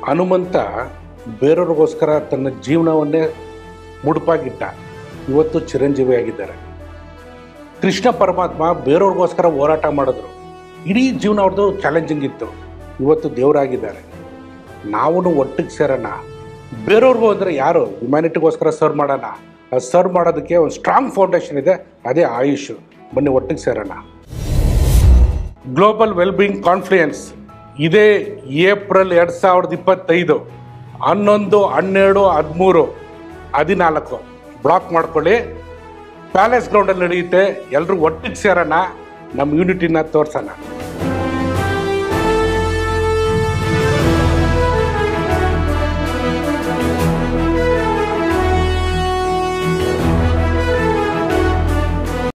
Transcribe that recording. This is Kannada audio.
ಹನುಮಂತ ಬೇರೆಯವ್ರಿಗೋಸ್ಕರ ತನ್ನ ಜೀವನವನ್ನೇ ಮುಡುಪಾಗಿಟ್ಟ, ಇವತ್ತು ಚಿರಂಜೀವಿ ಆಗಿದ್ದಾರೆ. ಕೃಷ್ಣ ಪರಮಾತ್ಮ ಬೇರೆಯವ್ರಿಗೋಸ್ಕರ ಹೋರಾಟ ಮಾಡಿದ್ರು, ಇಡೀ ಜೀವನ ಅವ್ರದ್ದು ಚಾಲೆಂಜಿಂಗ್ ಇತ್ತು, ಇವತ್ತು ದೇವರಾಗಿದ್ದಾರೆ. ನಾವು ಒಟ್ಟಿಗೆ ಸೇರೋಣ. ಬೇರೆಯವ್ರಿಗೂ ಅಂದರೆ ಯಾರು ಹ್ಯುಮ್ಯಾನಿಟಿಗೋಸ್ಕರ ಸರ್ವ್ ಮಾಡೋಣ, ಸರ್ವ್ ಮಾಡೋದಕ್ಕೆ ಒಂದು ಸ್ಟ್ರಾಂಗ್ ಫೌಂಡೇಶನ್ ಇದೆ, ಅದೇ ಆಯುಷ್. ಬನ್ನಿ ಒಟ್ಟಿಗೆ ಸೇರೋಣ. ಗ್ಲೋಬಲ್ ವೆಲ್ಬೀಯಿಂಗ್ ಕಾನ್ಫರೆನ್ಸ್ ಇದೇ ಏಪ್ರಿಲ್ 2025 11, 12, 13, 14 ಬ್ಲಾಕ್ ಮಾಡ್ಕೊಳ್ಳಿ. ಪ್ಯಾಲೇಸ್ ಗ್ರೌಂಡಲ್ಲಿ ನಡೆಯುತ್ತೆ. ಎಲ್ಲರೂ ಒಟ್ಟಿಗೆ ಸೇರೋಣ, ನಮ್ಮ ಯೂನಿಟಿನ ತೋರಿಸೋಣ.